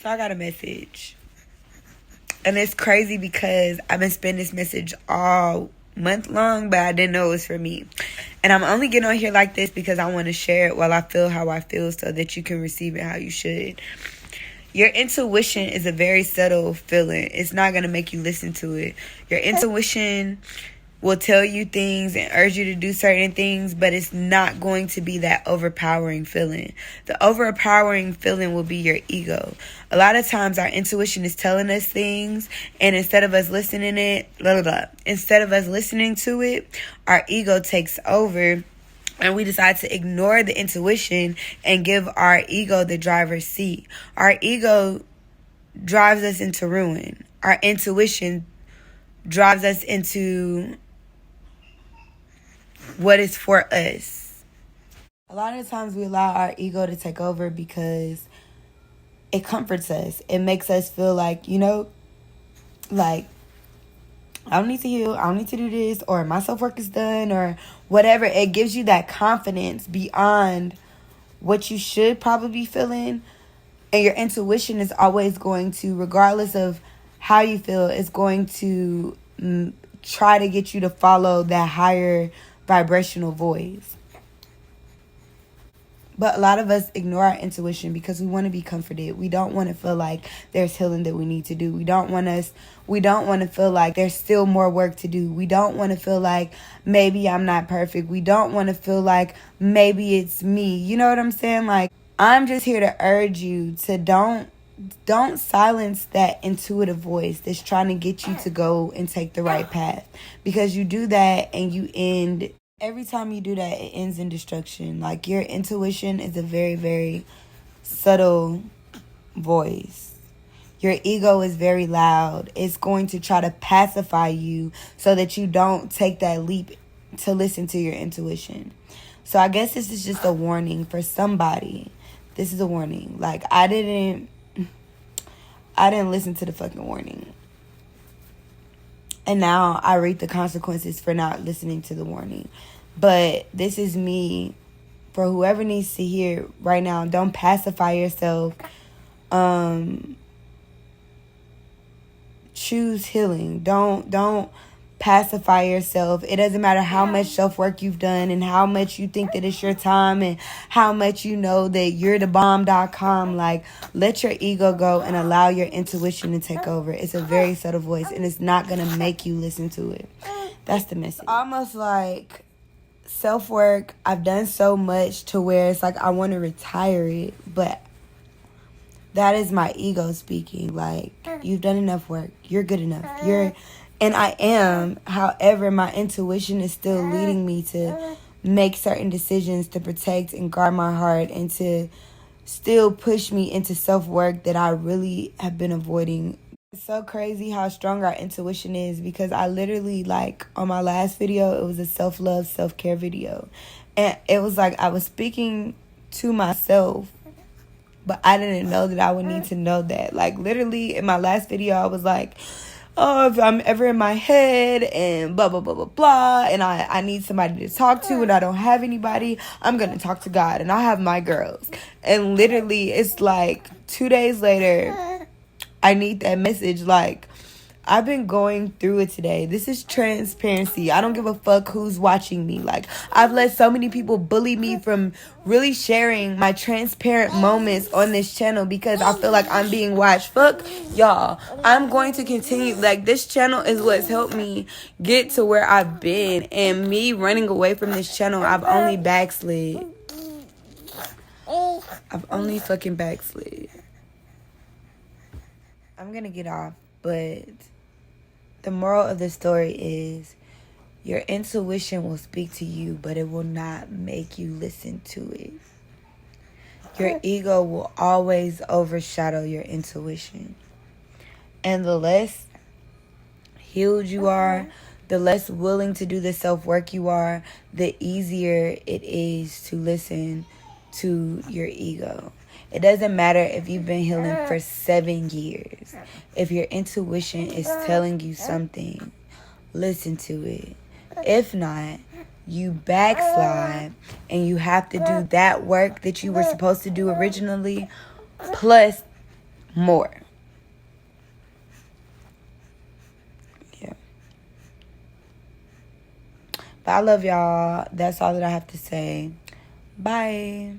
So I got a message. And it's crazy because I've been spending this message all month long, but I didn't know it was for me. And I'm only getting on here like this because I want to share it while I feel how I feel so that you can receive it how you should. Your intuition is a very subtle feeling. It's not going to make you listen to it. Your intuition will tell you things and urge you to do certain things, but it's not going to be that overpowering feeling. The overpowering feeling will be your ego. A lot of times our intuition is telling us things, and instead of us listening to it, our ego takes over, and we decide to ignore the intuition and give our ego the driver's seat. Our ego drives us into ruin. Our intuition drives us into what is for us. A lot of times we allow our ego to take over because it comforts us. It makes us feel like, like, I don't need to heal, I don't need to do this, or my self-work is done, or whatever. It gives you that confidence beyond what you should probably be feeling. And your intuition is always going to, regardless of how you feel, it's going to try to get you to follow that higher vibrational voice. But a lot of us ignore our intuition because we want to be comforted. We don't want to feel like there's healing that we need to do. We don't want to feel like there's still more work to do. We don't want to feel like maybe I'm not perfect. We don't want to feel like maybe it's me. You know what I'm saying? Like, I'm just here to urge you to don't silence that intuitive voice that's trying to get you to go and take the right path. Because you do that and every time you do that, it ends in destruction. Like, your intuition is a very, very subtle voice. Your ego is very loud. It's going to try to pacify you so that you don't take that leap to listen to your intuition. So I guess this is just a warning for somebody. This is a warning. Like, I didn't listen to the fucking warning. And now I reap the consequences for not listening to the warning. But this is me. For whoever needs to hear right now, don't pacify yourself. Choose healing. Don't pacify yourself. It doesn't matter how much self-work you've done and how much you think that it's your time and how much you know that you're the bomb.com. Like, let your ego go and allow your intuition to take over. It's a very subtle voice, and it's not going to make you listen to it. That's the message. Almost like self-work, I've done so much to where it's like I want to retire it, but that is my ego speaking. Like, you've done enough work. You're good enough. And I am. However, my intuition is still leading me to make certain decisions to protect and guard my heart and to still push me into self-work that I really have been avoiding. It's so crazy how strong our intuition is, because I literally, like, on my last video, it was a self-love, self-care video. And it was like I was speaking to myself, but I didn't know that I would need to know that. Like, literally, in my last video, I was like, oh, if I'm ever in my head and blah, blah, blah, blah, blah, and I need somebody to talk to and I don't have anybody, I'm going to talk to God and I have my girls. And literally, it's like 2 days later, I need that message. Like, I've been going through it today. This is transparency. I don't give a fuck who's watching me. Like, I've let so many people bully me from really sharing my transparent moments on this channel because I feel like I'm being watched. Fuck y'all. I'm going to continue. Like, this channel is what's helped me get to where I've been. And me running away from this channel, I've only backslid. I've only fucking backslid. I'm gonna get off, but the moral of the story is your intuition will speak to you, but it will not make you listen to it. Your ego will always overshadow your intuition. And the less healed you are, the less willing to do the self-work you are, the easier it is to listen to your ego. It doesn't matter if you've been healing for 7 years. If your intuition is telling you something, listen to it. If not, you backslide and you have to do that work that you were supposed to do originally, plus more. Yeah. But I love y'all. That's all that I have to say. Bye.